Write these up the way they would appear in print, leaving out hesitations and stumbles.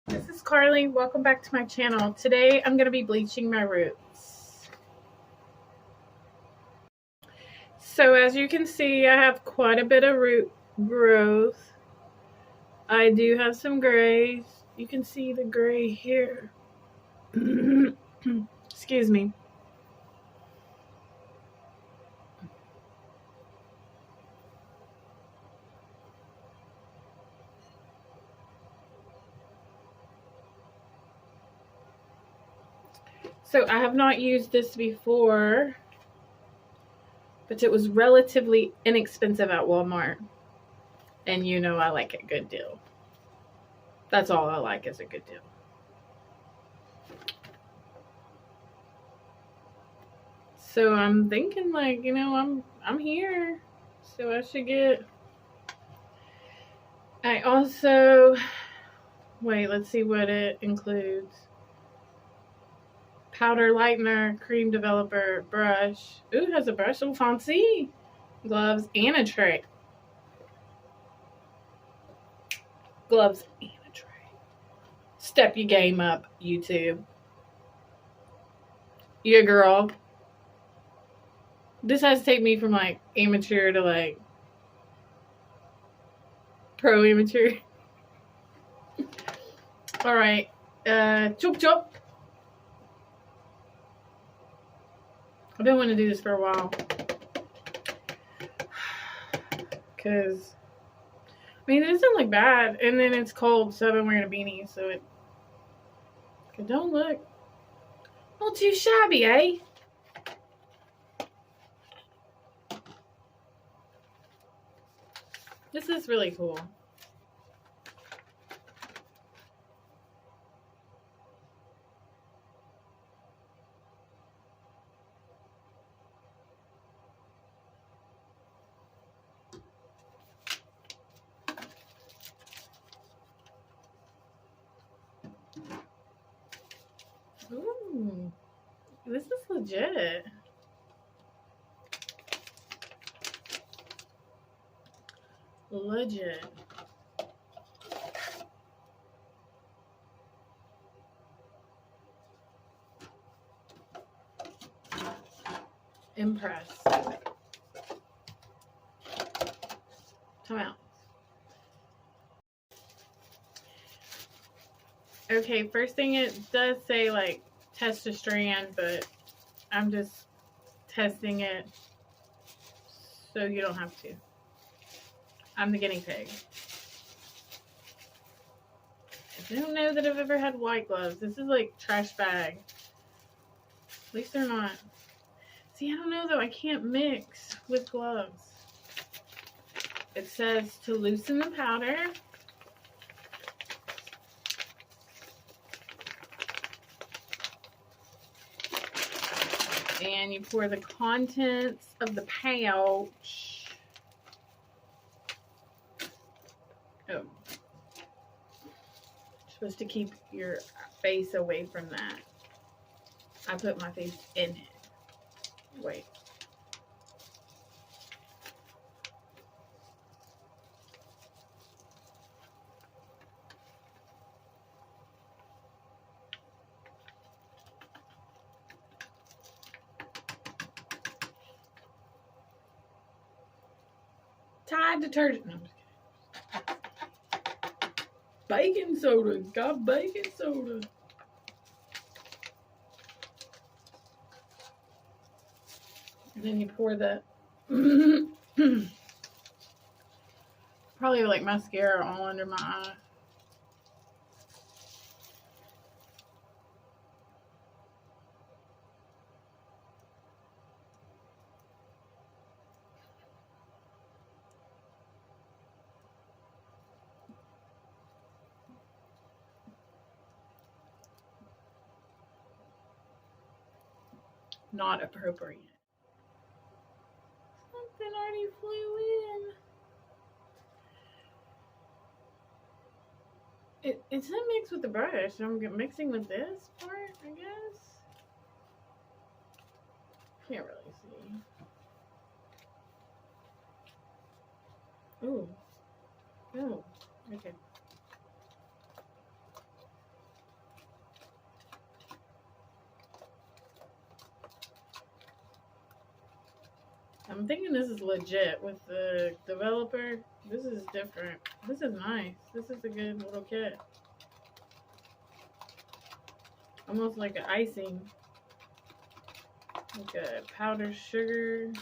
This is Carly. Welcome back to my channel. Today I'm going to be bleaching my roots. So as you can see, I have quite a bit of root growth. I do have some grays. You can see the gray here. Excuse me. So I have not used this before, but it was relatively inexpensive at Walmart. And you know I like a good deal. That's all I like is a good deal. So I'm thinking like, I'm here. So I should get. I also wait, let's see what it includes. Powder, lightener, cream developer, brush. Ooh, it has a brush. Oh, fancy. Gloves and a tray. Gloves and a tray. Step your game up, YouTube. Yeah, girl. This has to take me from like amateur to like pro amateur. All right. Chop chop. I've been wanting to do this for a while. Because, I mean, it doesn't look bad. And then it's cold, so I've been wearing a beanie, so it don't look not too shabby, eh? This is really cool. Ooh, this is legit. Legit. Impressed. Come out. Okay, first thing it does say like test a strand, but I'm just testing it so you don't have to. I'm the guinea pig. I don't know that I've ever had white gloves. This is like trash bag. At least they're not. See, I don't know though. I can't mix with gloves. It says to loosen the powder. And you pour the contents of the pouch. Oh. You're supposed to keep your face away from that. I put my face in it. Wait. Tide detergent. No, I'm just kidding. Baking soda. Got baking soda. And then you pour the probably like mascara all under my eye. Not appropriate. Something already flew in. It's not mixed with the brush. I'm mixing with this part, I guess. Can't really see. Ooh. Oh. Okay. I'm thinking this is legit with the developer. This is different. This is nice. This is a good little kit. Almost like an icing. Like a powdered sugar.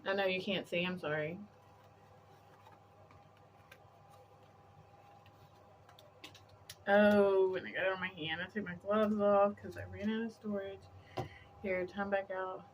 I know you can't see, I'm sorry. Oh, and I got it on my hand. I took my gloves off because I ran out of storage. Here, time back out.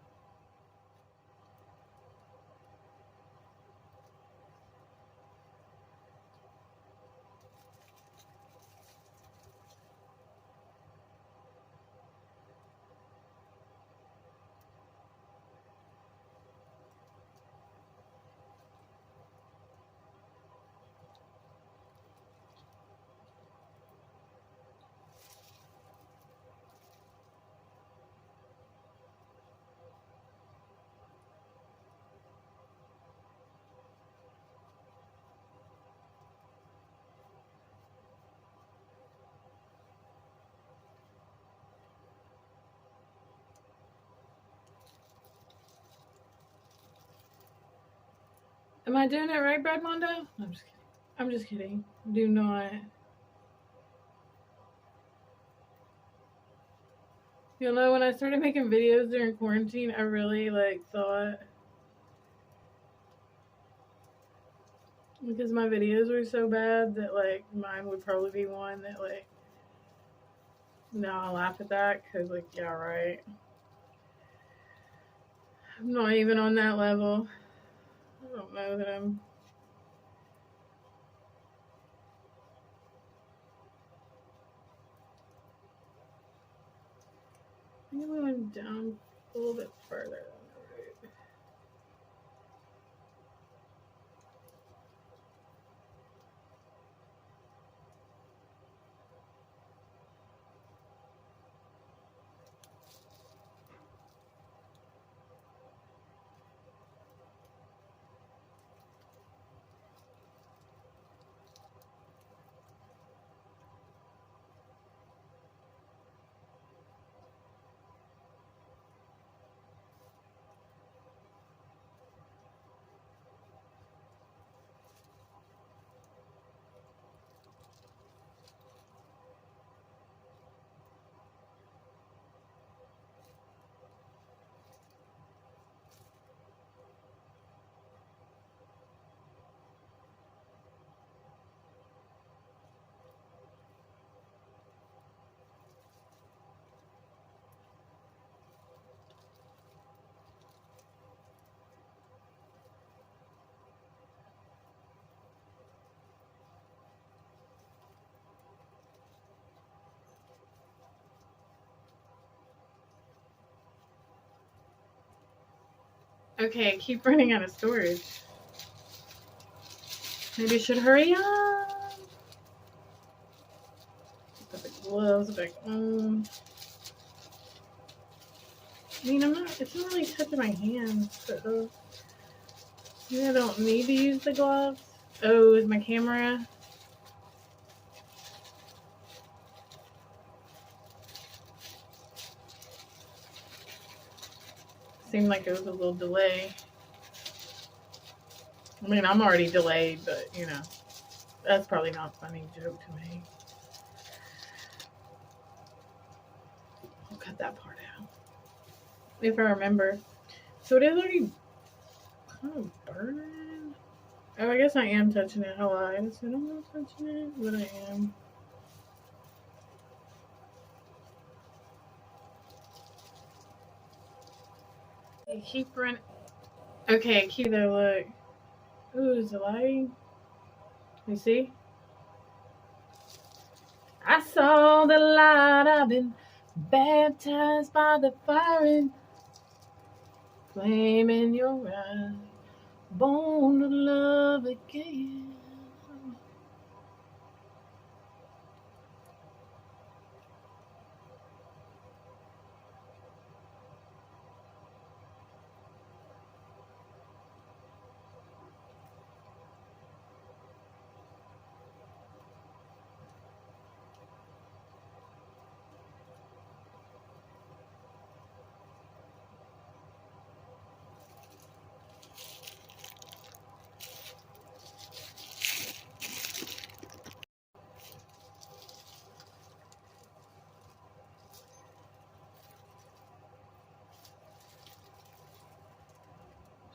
Am I doing it right, Brad Mondo? No, I'm just kidding. I'm just kidding. Do not. You'll know when I started making videos during quarantine, I really thought, because my videos were so bad that mine would probably be one that no, I'll laugh at that because yeah, right. I'm not even on that level. I don't know that I'm. I think I went down a little bit further. Okay, I keep running out of storage. Maybe I should hurry up. Put the gloves back on. I mean, it's not really touching my hands, but maybe I don't need to use the gloves. Oh, is my camera? Seemed like it was a little delay. I mean, I'm already delayed, but that's probably not a funny joke to me. I'll cut that part out. If I remember. So it is already kind of burning. Oh, I guess I am touching it. I lied. I said I'm not touching it, but I am. I keep running. Okay, keep there, look. Ooh, is it lighting? You see? I saw the light. I've been baptized by the fire and flame in your eyes. Born to love again.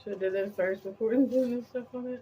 Should have did this first before doing this stuff on it.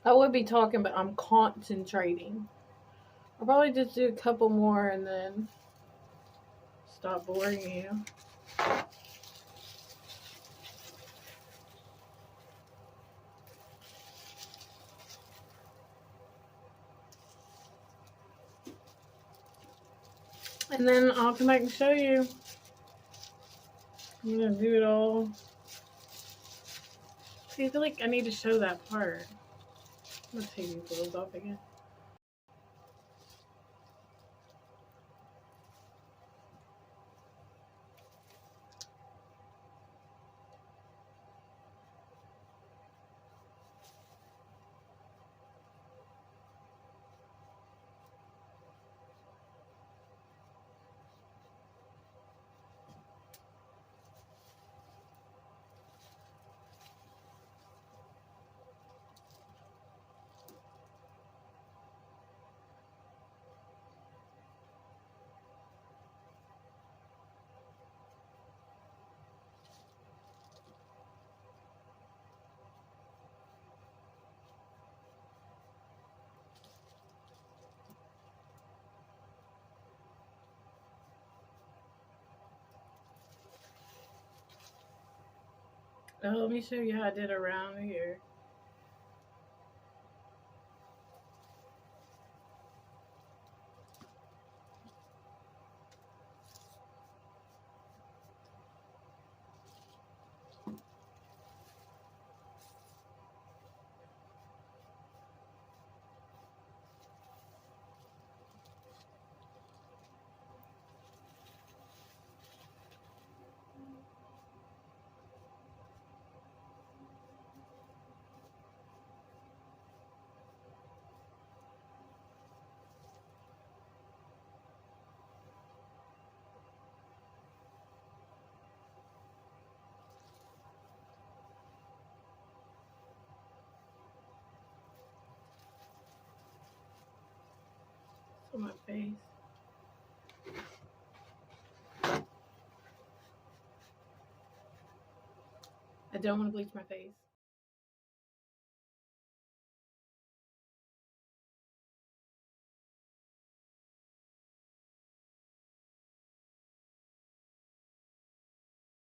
I would be talking, but I'm concentrating. I'll probably just do a couple more and then stop boring you. And then I'll come back and show you. I'm gonna do it all. See, I feel like I need to show that part. I'm gonna take these gloves off again. Oh, let me show you how I did around here. On my face. I don't want to bleach my face.